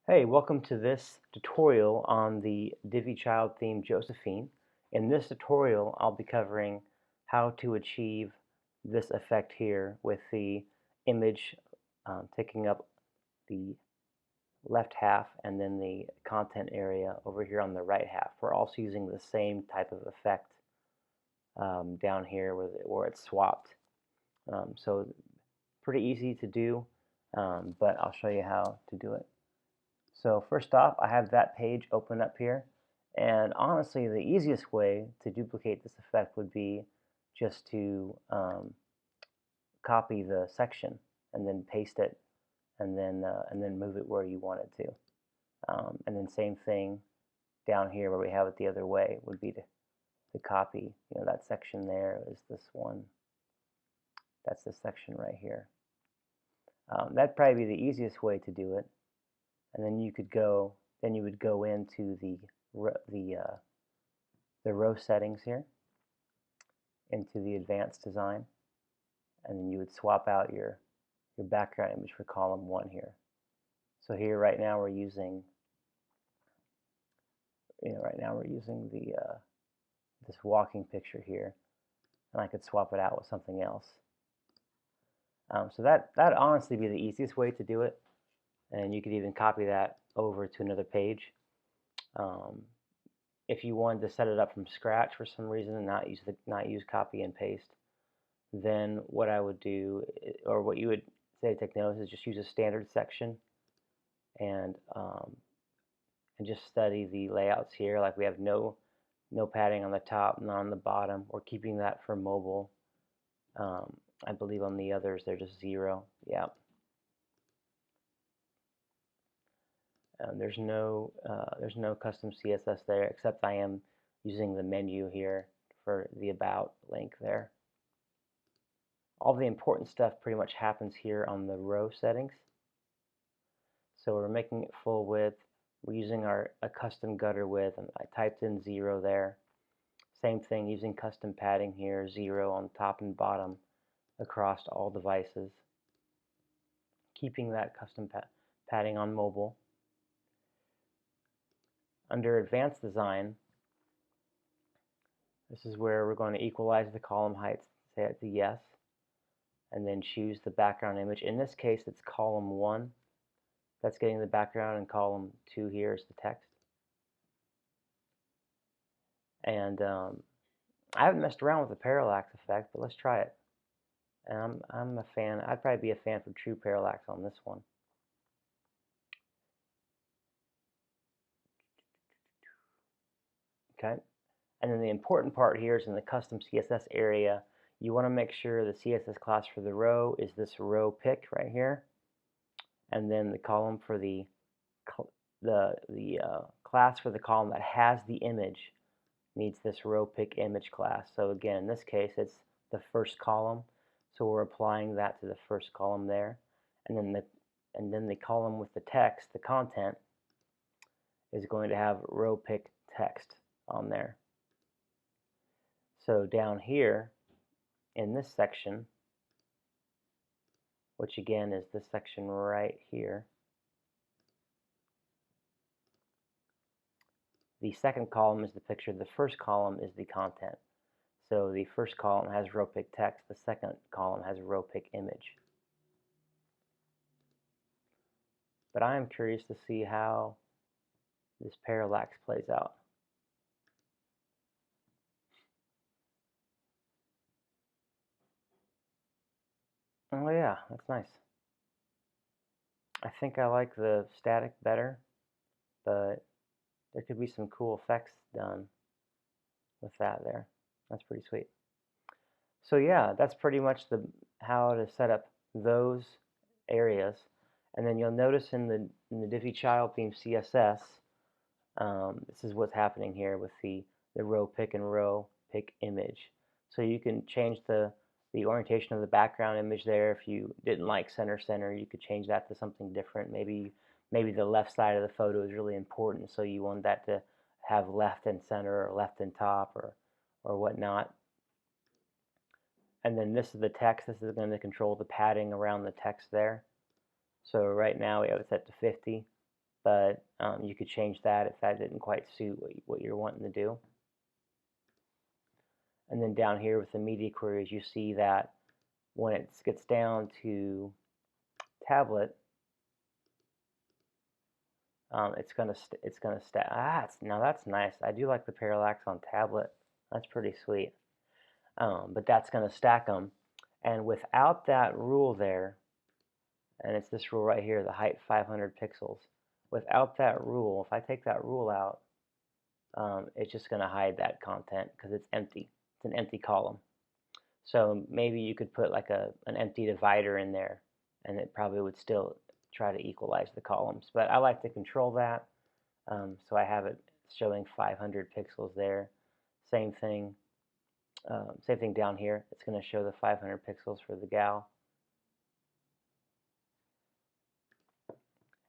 Hey, welcome to this tutorial on the Josefin Child Theme Josefin. In this tutorial, I'll be covering how to achieve this effect here with the image taking up the left half and then the content area over here on the right half. We're also using the same type of effect down here where it's swapped. So pretty easy to do, but I'll show you how to do it. So first off, I have that page open up here, and honestly the easiest way to duplicate this effect would be just to copy the section and then paste it and then move it where you want it to. And then same thing down here where we have it the other way would be to copy, that section there is this one. That's this section right here. That'd probably be the easiest way to do it. And then you would go into the row settings here, into the advanced design, and then you would swap out your background image for column 1 here. So here right now we're using the this walking picture here, and I could swap it out with something else. So that'd honestly be the easiest way to do it. And you could even copy that over to another page. If you wanted to set it up from scratch for some reason and not use copy and paste, then what I would do, or what you would say to take notice, is just use a standard section and just study the layouts here. Like we have no padding on the top, none on the bottom. We're keeping that for mobile. I believe on the others they're just 0. Yeah. There's no custom CSS there, except I am using the menu here for the about link there. All the important stuff pretty much happens here on the row settings. So we're making it full width. We're using a custom gutter width, and I typed in 0 there. Same thing, using custom padding here, 0 on top and bottom across all devices. Keeping that custom padding on mobile. Under Advanced Design, this is where we're going to equalize the column heights, say it to yes, and then choose the background image. In this case, it's column 1. That's getting the background, and column 2 here is the text. And I haven't messed around with the parallax effect, but let's try it. And I'm a fan. I'd probably be a fan for true parallax on this one. Okay. And then the important part here is in the custom CSS area, you want to make sure the CSS class for the row is this row pick right here, and then the column for the class for the column that has the image needs this row pick image class. So again, in this case, it's the first column, so we're applying that to the first column there, and then the column with the text, the content, is going to have row pick text on there. So down here in this section, which again is this section right here, the second column is the picture, the first column is the content. So the first column has row pick text, the second column has row pick image. But I am curious to see how this parallax plays out. Oh yeah, that's nice. I think I like the static better, but there could be some cool effects done with that there. That's pretty sweet. So yeah, that's pretty much how to set up those areas. And then you'll notice in the Josefin Child Theme CSS, this is what's happening here with the row pick and row pick image. So you can change the orientation of the background image there. If you didn't like center, you could change that to something different. Maybe the left side of the photo is really important, so you want that to have left and center or left and top or whatnot. And then this is the text. This is going to control the padding around the text there. So right now we have it set to 50. but you could change that if that didn't quite suit what you're wanting to do. And then down here with the media queries, you see that when it gets down to tablet, it's gonna stack. Now that's nice. I do like the parallax on tablet. That's pretty sweet. But that's gonna stack them, and without that rule there, and it's this rule right here, the height 500 pixels. Without that rule, if I take that rule out, it's just gonna hide that content because it's empty. It's an empty column. So maybe you could put like an empty divider in there, and it probably would still try to equalize the columns. But I like to control that, so I have it showing 500 pixels there. Same thing down here. It's going to show the 500 pixels for the gal.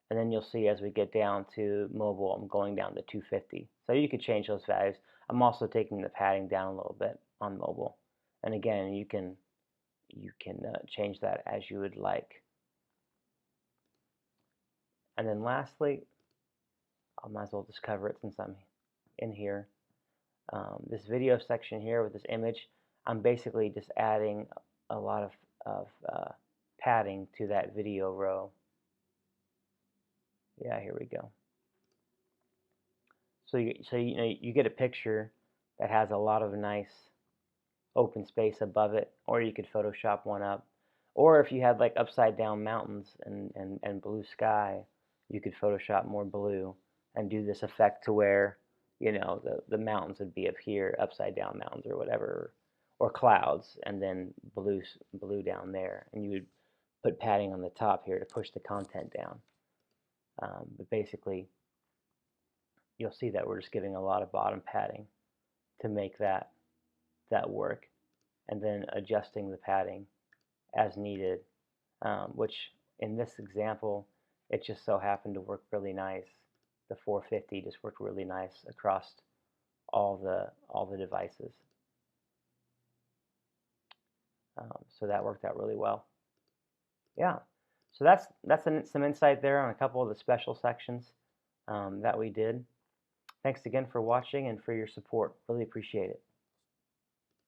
And then you'll see as we get down to mobile, I'm going down to 250. So you could change those values. I'm also taking the padding down a little bit on mobile. And again, you can change that as you would like. And then lastly, I might as well just cover it since I'm in here. This video section here with this image, I'm basically just adding a lot of padding to that video row. Yeah, here we go. So you get a picture that has a lot of nice open space above it, or you could Photoshop one up. Or if you had like upside down mountains and blue sky, you could Photoshop more blue and do this effect to where, you know, the mountains would be up here, upside down mountains or whatever, or clouds, and then blue down there. And you would put padding on the top here to push the content down. But basically, you'll see that we're just giving a lot of bottom padding to make that work, and then adjusting the padding as needed, which in this example, it just so happened to work really nice. The 450 just worked really nice across all the devices. So that worked out really well. Yeah. So that's some insight there on a couple of the special sections that we did. Thanks again for watching and for your support. Really appreciate it.